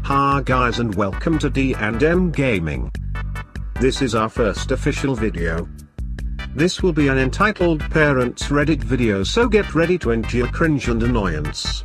Hi guys and welcome to D&M Gaming. This is our first official video. This will be an entitled Parents Reddit video, so get ready to endure cringe and annoyance.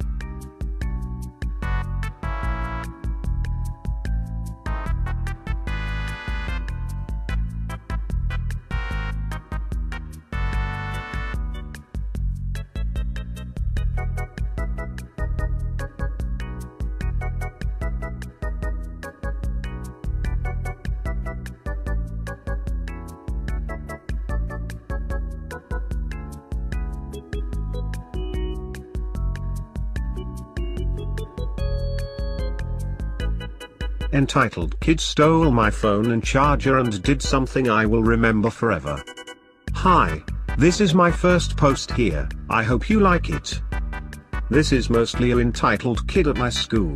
Entitled Kid Stole My Phone and Charger and Did Something I Will Remember Forever. Hi, this is my first post here, I hope you like it. This is mostly a entitled kid at my school.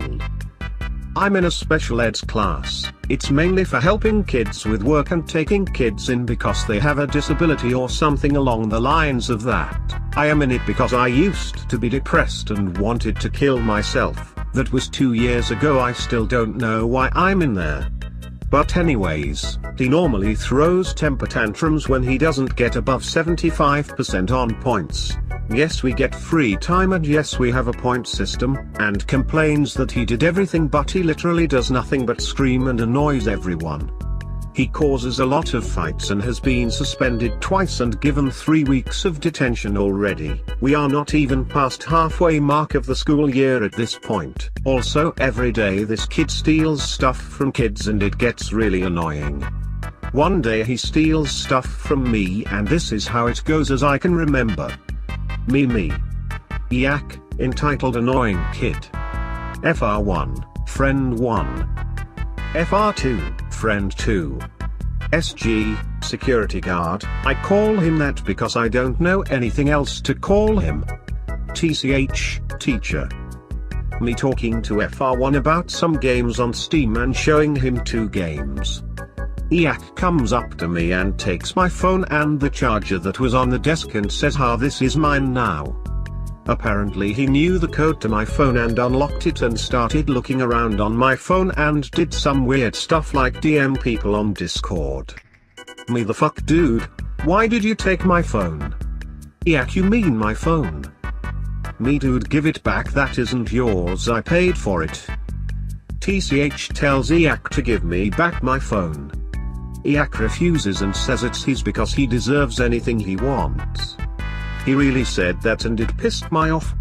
I'm in a special eds class. It's mainly for helping kids with work and taking kids in because they have a disability or something along the lines of that. I am in it because I used to be depressed and wanted to kill myself. That was 2 years ago. I still don't know why I'm in there. But anyways, he normally throws temper tantrums when he doesn't get above 75% on points. Yes, we get free time and yes, we have a point system, and complains that he did everything but he literally does nothing but scream and annoys everyone. He causes a lot of fights and has been suspended twice and given 3 weeks of detention already. We are not even past halfway mark of the school year at this point. Also, every day this kid steals stuff from kids and it gets really annoying. One day he steals stuff from me and this is how it goes as I can remember. Me. Yak, entitled Annoying Kid. FR1, Friend 1. FR2, Friend 2. SG, Security Guard. I call him that because I don't know anything else to call him. TCH, Teacher. Me talking to FR1 about some games on Steam and showing him 2 games. Yak comes up to me and takes my phone and the charger that was on the desk and says, "Ha, this is mine now." Apparently he knew the code to my phone and unlocked it and started looking around on my phone and did some weird stuff like DM people on Discord. Me the fuck dude, why did you take my phone? Yak, you mean my phone? Me dude, give it back, that isn't yours, I paid for it. TCH tells Yak to give me back my phone. Yak refuses and says it's his because he deserves anything he wants. He really said that and it pissed me off.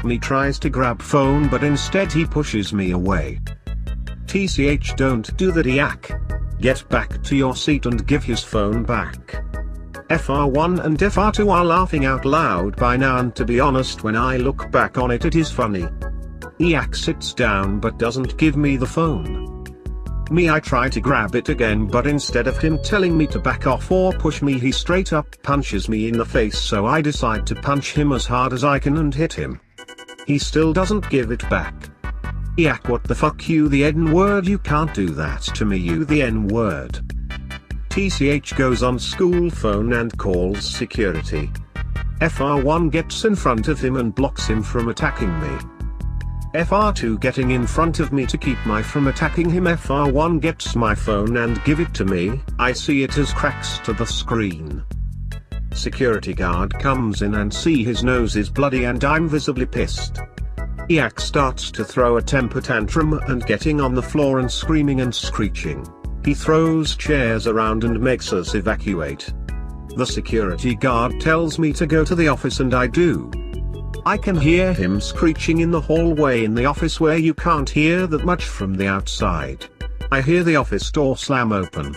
Me tries to grab phone but instead he pushes me away. TCH, don't do that Yak. Get back to your seat and give his phone back. FR1 and FR2 are laughing out loud by now and to be honest when I look back on it, it is funny. Yak sits down but doesn't give me the phone. Me, I try to grab it again but instead of him telling me to back off or push me, he straight up punches me in the face, so I decide to punch him as hard as I can and hit him. He still doesn't give it back. Yak, what the fuck, you the N-word, you can't do that to me, you the N-word. TCH goes on school phone and calls security. FR1 gets in front of him and blocks him from attacking me. FR2 getting in front of me to keep me from attacking him. FR1 gets my phone and give it to me. I see it as cracks to the screen. Security guard comes in and see his nose is bloody and I'm visibly pissed. Yak starts to throw a temper tantrum and getting on the floor and screaming and screeching. He throws chairs around and makes us evacuate. The security guard tells me to go to the office and I do. I can hear him screeching in the hallway in the office where you can't hear that much from the outside. I hear the office door slam open.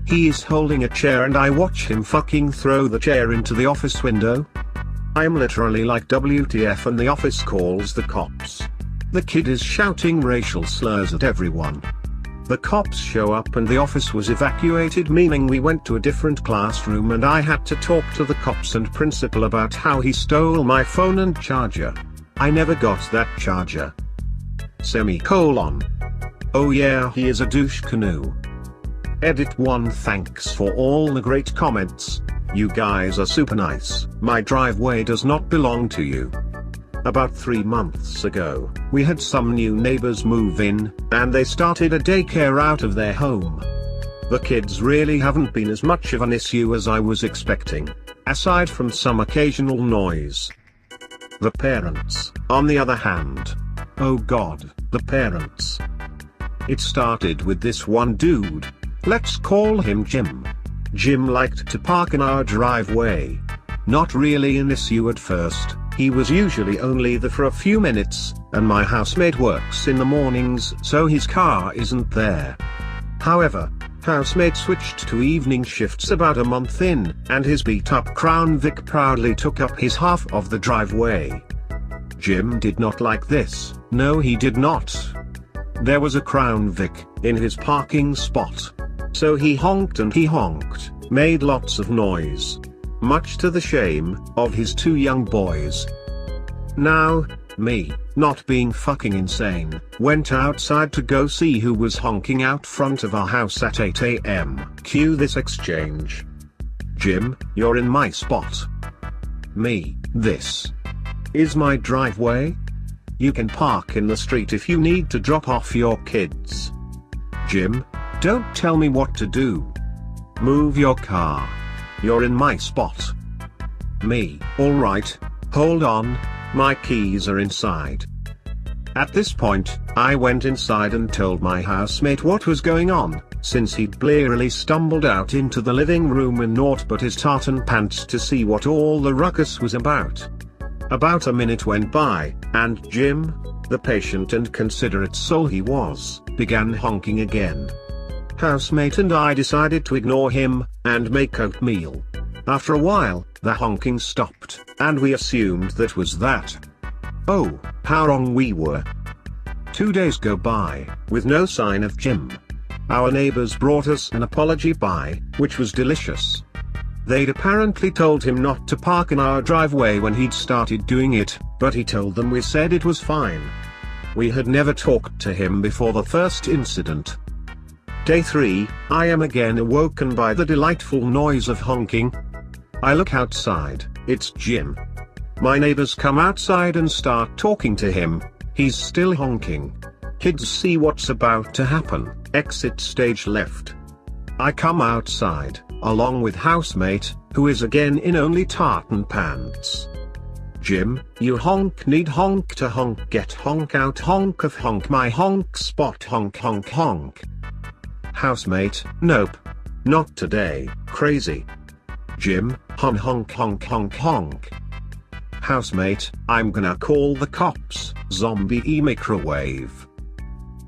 He is holding a chair and I watch him fucking throw the chair into the office window. I am literally like WTF and the office calls the cops. The kid is shouting racial slurs at everyone. The cops show up and the office was evacuated, meaning we went to a different classroom and I had to talk to the cops and principal about how he stole my phone and charger. I never got that charger. Semicolon. Oh yeah, he is a douche canoe. Edit 1. Thanks for all the great comments. You guys are super nice. My driveway does not belong to you. About 3 months ago, we had some new neighbors move in, and they started a daycare out of their home. The kids really haven't been as much of an issue as I was expecting, aside from some occasional noise. The parents, on the other hand. Oh God, the parents. It started with this one dude. Let's call him Jim. Jim liked to park in our driveway. Not really an issue at first, he was usually only there for a few minutes, and my housemate works in the mornings so his car isn't there. However, housemate switched to evening shifts about a month in, and his beat-up Crown Vic proudly took up his half of the driveway. Jim did not like this. No, he did not. There was a Crown Vic in his parking spot. So he honked and he honked, made lots of noise. Much to the shame of his 2 young boys. Now, me, not being fucking insane, went outside to go see who was honking out front of our house at 8 AM. Cue this exchange. Jim, you're in my spot. Me, this is my driveway? You can park in the street if you need to drop off your kids. Jim, don't tell me what to do. Move your car. You're in my spot. Me, alright, hold on, my keys are inside. At this point, I went inside and told my housemate what was going on, since he'd blearily stumbled out into the living room in naught but his tartan pants to see what all the ruckus was about. About a minute went by, and Jim, the patient and considerate soul he was, began honking again. Housemate and I decided to ignore him, and make oatmeal. After a while, the honking stopped, and we assumed that was that. Oh, how wrong we were. 2 days go by, with no sign of Jim. Our neighbors brought us an apology pie, which was delicious. They'd apparently told him not to park in our driveway when he'd started doing it, but he told them we said it was fine. We had never talked to him before the first incident. Day 3, I am again awoken by the delightful noise of honking. I look outside, it's Jim. My neighbors come outside and start talking to him. He's still honking. Kids see what's about to happen, exit stage left. I come outside, along with housemate, who is again in only tartan pants. Jim, you need honk to honk, get honk out, honk of honk, my honk spot, honk honk honk. Housemate, nope. Not today, crazy. Jim, honk honk honk honk. Housemate, I'm gonna call the cops, zombie microwave.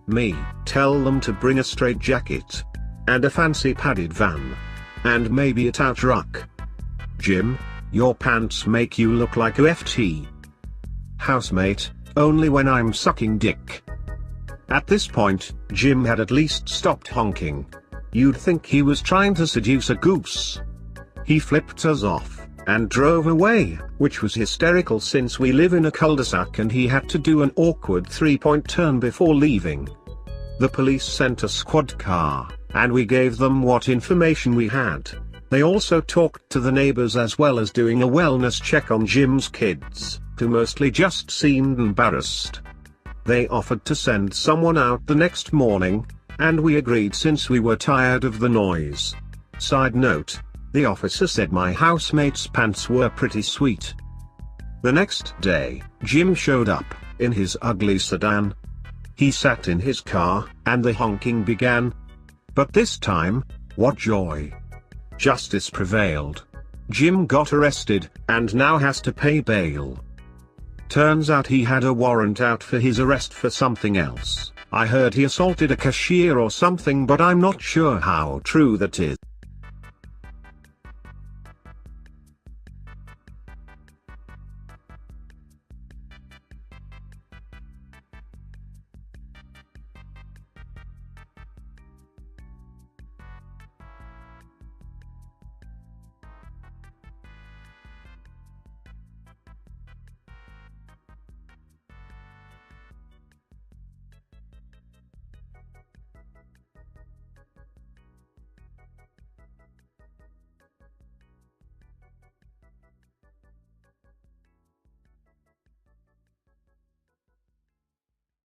Me, tell them to bring a straitjacket. And a fancy padded van. And maybe a tow truck. Jim, your pants make you look like a FT. Housemate, only when I'm sucking dick. At this point, Jim had at least stopped honking. You'd think he was trying to seduce a goose. He flipped us off, and drove away, which was hysterical since we live in a cul-de-sac and he had to do an awkward 3-point turn before leaving. The police sent a squad car, and we gave them what information we had. They also talked to the neighbors as well as doing a wellness check on Jim's kids, who mostly just seemed embarrassed. They offered to send someone out the next morning, and we agreed since we were tired of the noise. Side note, the officer said my housemate's pants were pretty sweet. The next day, Jim showed up, in his ugly sedan. He sat in his car, and the honking began. But this time, what joy! Justice prevailed. Jim got arrested, and now has to pay bail. Turns out he had a warrant out for his arrest for something else. I heard he assaulted a cashier or something, but I'm not sure how true that is.